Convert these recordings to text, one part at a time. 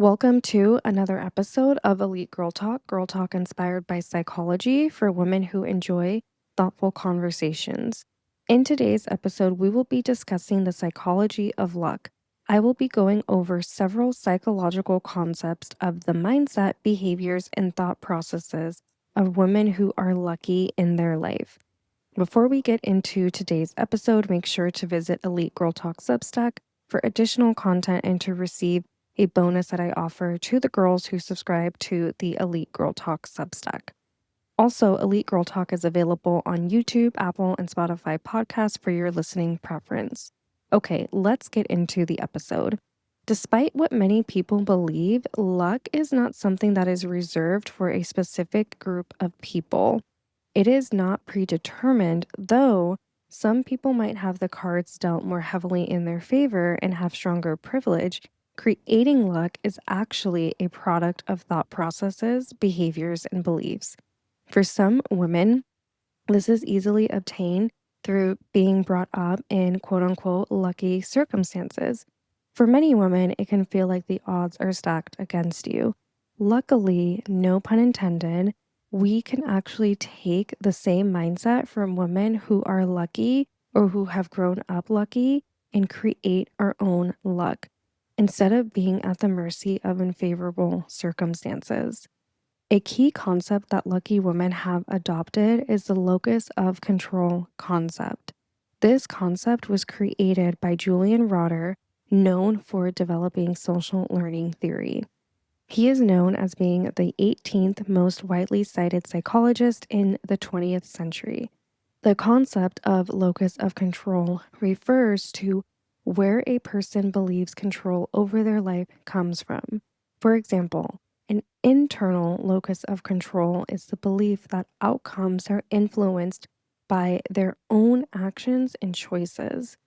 Welcome to another episode of Elite Girl Talk inspired by psychology for women who enjoy thoughtful conversations. In today's episode, we will be discussing the psychology of luck. I will be going over several psychological concepts of the mindset, behaviors, and thought processes of women who are lucky in their life. Before we get into today's episode, make sure to visit Elite Girl Talk Substack for additional content and to receive a bonus that I offer to the girls who subscribe to the Elite Girl Talk Substack. Also, Elite Girl Talk is available on YouTube, Apple, and Spotify podcasts for your listening preference. Okay, let's get into the episode. Despite what many people believe, luck is not something that is reserved for a specific group of people. It is not predetermined, though some people might have the cards dealt more heavily in their favor and have stronger privilege. Creating luck is actually a product of thought processes, behaviors, and beliefs. For some women, this is easily obtained through being brought up in quote unquote lucky circumstances. For many women, it can feel like the odds are stacked against you. Luckily, no pun intended, we can actually take the same mindset from women who are lucky or who have grown up lucky and create our own luck instead of being at the mercy of unfavorable circumstances. A key concept that lucky women have adopted is the locus of control concept. This concept was created by Julian Rotter, known for developing social learning theory. He is known as being the 18th most widely cited psychologist in the 20th century. The concept of locus of control refers to where a person believes control over their life comes from. For example, an internal locus of control is the belief that outcomes are influenced by their own actions and choices.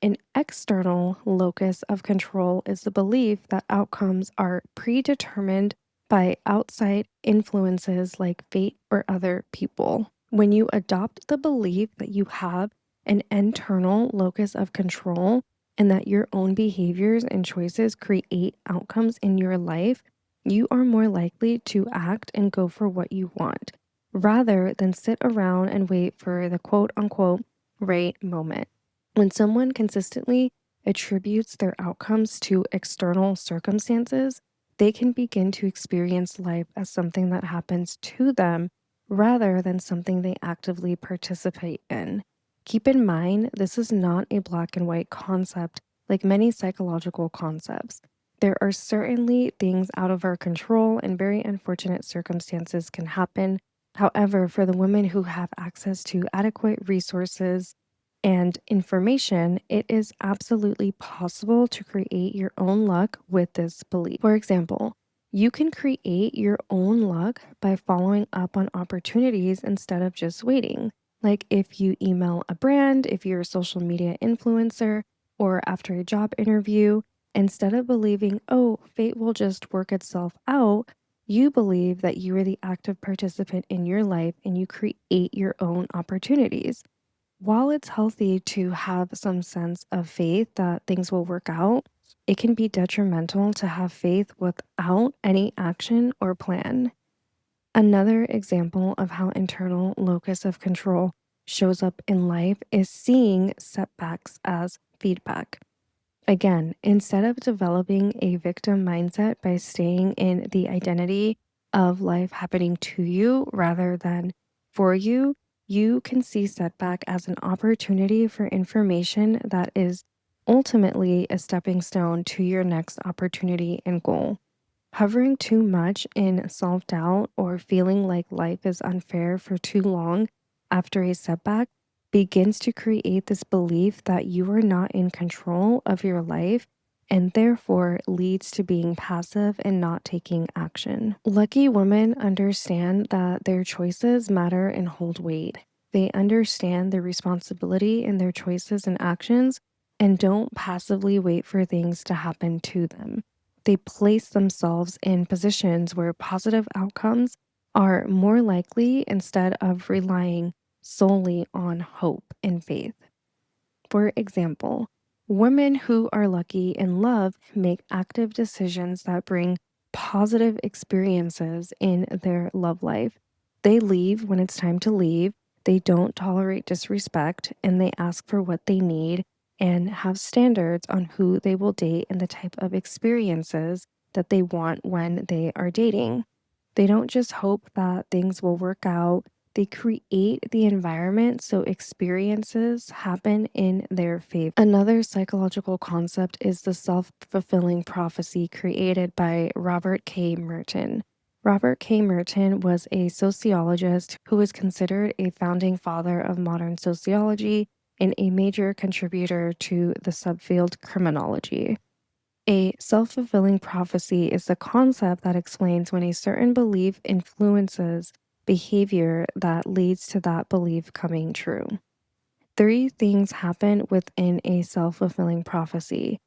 An external locus of control is the belief that outcomes are predetermined by outside influences like fate or other people. When you adopt the belief that you have an internal locus of control and that your own behaviors and choices create outcomes in your life, you are more likely to act and go for what you want, rather than sit around and wait for the quote unquote right moment. When someone consistently attributes their outcomes to external circumstances, they can begin to experience life as something that happens to them rather than something they actively participate in. Keep in mind, this is not a black and white concept like many psychological concepts. There are certainly things out of our control and very unfortunate circumstances can happen. However, for the women who have access to adequate resources and information, it is absolutely possible to create your own luck with this belief. For example, you can create your own luck by following up on opportunities instead of just waiting. Like if you email a brand, if you're a social media influencer, or after a job interview, instead of believing, oh, fate will just work itself out, you believe that you are the active participant in your life and you create your own opportunities. While it's healthy to have some sense of faith that things will work out, it can be detrimental to have faith without any action or plan. Another example of how internal locus of control shows up in life is seeing setbacks as feedback. Again, instead of developing a victim mindset by staying in the identity of life happening to you rather than for you, you can see setback as an opportunity for information that is ultimately a stepping stone to your next opportunity and goal. Hovering too much in self doubt or feeling like life is unfair for too long after a setback begins to create this belief that you are not in control of your life and therefore leads to being passive and not taking action. Lucky women understand that their choices matter and hold weight. They understand the responsibility in their choices and actions and don't passively wait for things to happen to them. They place themselves in positions where positive outcomes are more likely instead of relying solely on hope and faith. For example, Women who are lucky in love make active decisions that bring positive experiences in their love life. They leave when it's time to leave. They don't tolerate disrespect and they ask for what they need and have standards on who they will date and the type of experiences that they want when they are dating. They don't just hope that things will work out, they create the environment so experiences happen in their favor. Another psychological concept is the self fulfilling prophecy created by Robert K. Merton. Robert K. Merton was a sociologist who was considered a founding father of modern sociology and a major contributor to the subfield criminology. A self fulfilling prophecy is the concept that explains when a certain belief influences behavior that leads to that belief coming true. Three things happen within a self fulfilling prophecy.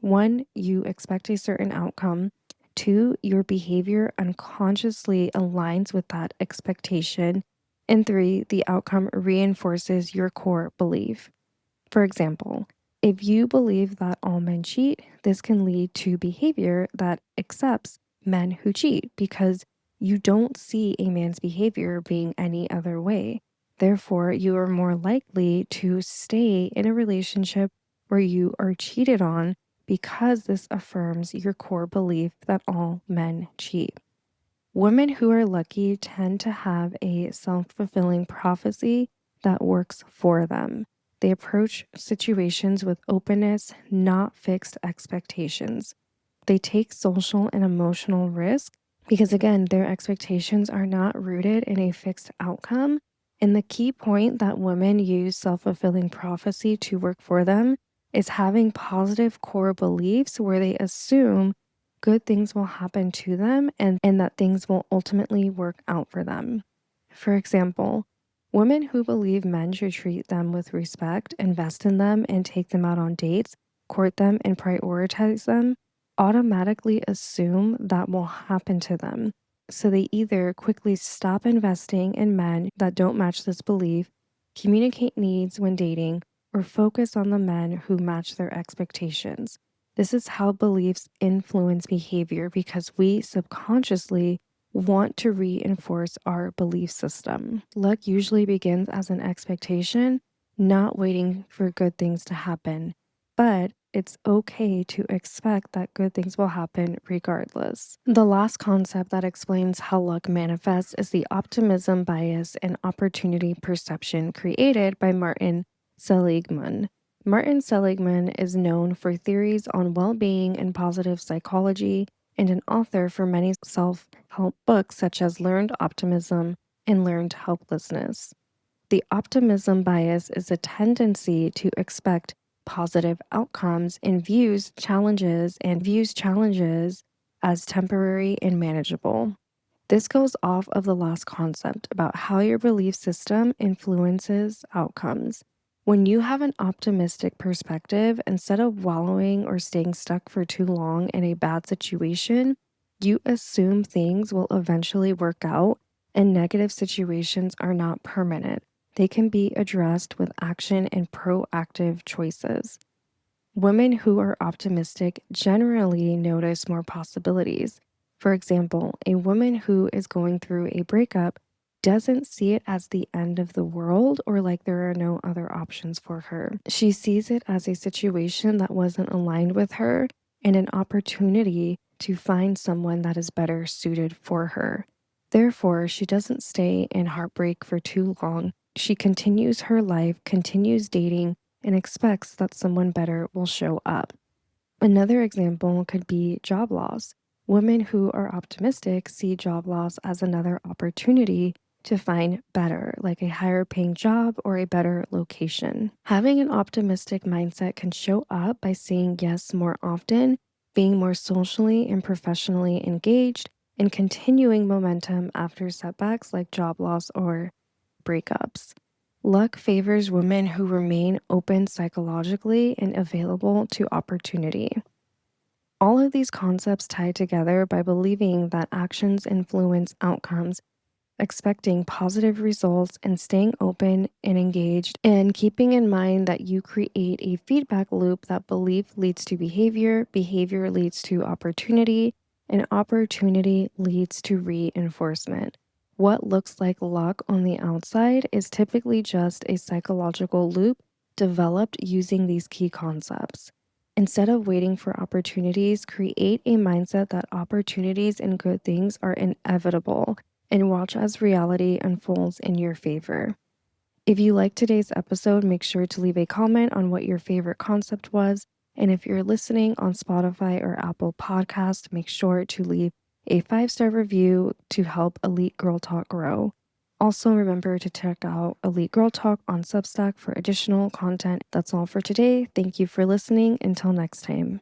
One, you expect a certain outcome. Two, your behavior unconsciously aligns with that expectation. And three, the outcome reinforces your core belief. For example, if you believe that all men cheat, this can lead to behavior that accepts men who cheat because you don't see a man's behavior being any other way. Therefore, you are more likely to stay in a relationship where you are cheated on because this affirms your core belief that all men cheat. Women who are lucky tend to have a self fulfilling prophecy that works for them. They approach situations with openness, not fixed expectations. They take social and emotional risk because, again, their expectations are not rooted in a fixed outcome. And the key point that women use self fulfilling prophecy to work for them is having positive core beliefs where they assume good things will happen to them and that things will ultimately work out for them. For example, women who believe men should treat them with respect, invest in them, and take them out on dates, court them, and prioritize them automatically assume that will happen to them. So they either quickly stop investing in men that don't match this belief, communicate needs when dating, or focus on the men who match their expectations. This is how beliefs influence behavior because we subconsciously want to reinforce our belief system. Luck usually begins as an expectation, not waiting for good things to happen. But it's okay to expect that good things will happen regardless. The last concept that explains how luck manifests is the optimism bias and opportunity perception created by Martin Seligman. Martin Seligman is known for theories on well being and positive psychology and an author for many self help books such as Learned Optimism and Learned Helplessness. The optimism bias is a tendency to expect positive outcomes and views challenges as temporary and manageable. This goes off of the last concept about how your belief system influences outcomes. When you have an optimistic perspective, instead of wallowing or staying stuck for too long in a bad situation, you assume things will eventually work out and negative situations are not permanent. They can be addressed with action and proactive choices. Women who are optimistic generally notice more possibilities. For example, a woman who is going through a breakup doesn't see it as the end of the world or like there are no other options for her. She sees it as a situation that wasn't aligned with her and an opportunity to find someone that is better suited for her. Therefore, she doesn't stay in heartbreak for too long. She continues her life, continues dating, and expects that someone better will show up. Another example could be job loss. Women who are optimistic see job loss as another opportunity to find better, like a higher paying job or a better location. Having an optimistic mindset can show up by saying yes more often, being more socially and professionally engaged, and continuing momentum after setbacks like job loss or breakups. Luck favors women who remain open psychologically and available to opportunity. All of these concepts tie together by believing that actions influence outcomes expecting positive results and staying open and engaged, and keeping in mind that you create a feedback loop that belief leads to behavior, behavior leads to opportunity, and opportunity leads to reinforcement. What looks like luck on the outside is typically just a psychological loop developed using these key concepts. Instead of waiting for opportunities, create a mindset that opportunities and good things are inevitable and watch as reality unfolds in your favor. If you liked today's episode, make sure to leave a comment on what your favorite concept was. And if you're listening on Spotify or Apple Podcast, make sure to leave a 5-star review to help Elite Girl Talk grow. Also, remember to check out Elite Girl Talk on Substack for additional content. That's all for today. Thank you for listening. Until next time.